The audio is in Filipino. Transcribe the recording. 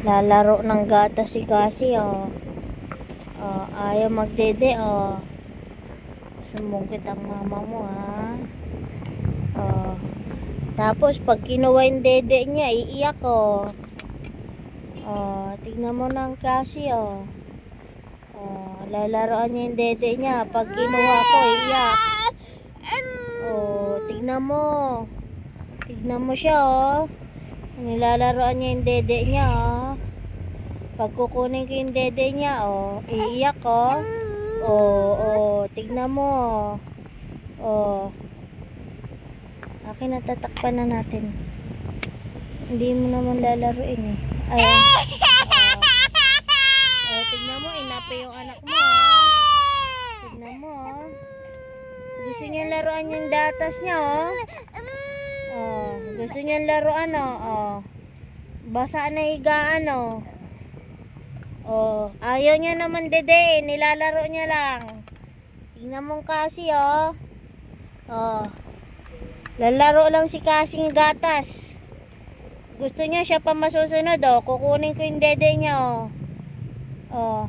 Lalaro ng gatas si Cassie, oh. Oh, ayaw magdede, oh. Sumungkit ang mama mo, ha. Oh. Tapos, pag kinuha yung dede niya, iiyak, oh. Oh, tignan mo ng Cassie, oh. Oh, lalaroan niya yung dede niya. Pag kinuha ko, iiyak. Oh, tignan mo. Tignan mo siya, oh. Nilalaroan niya yung dede niya, oh. Pag kukunin ko yung dede niya, oh, iiyak, oh. Oh, oh, tignan mo. Oh. Akin, natatakpan na natin. Hindi mo naman lalaruin, eh. Ay. Oh, tignan mo, inapi yung anak mo, oh. Tignan mo, oh. Gusto niya laruan yung datas niya, oh. Oh, gusto niya laruan, oh. Oh. Basa na higaan, oh. Oh, ayaw niya naman dede, nilalaro niya lang. Tingnan mo kasi, oh. Oh. Lalaro lang si Cassie ng gatas. Gusto niya siya pa masusunod, oh. Kukunin ko yung dede niya, oh. Oh.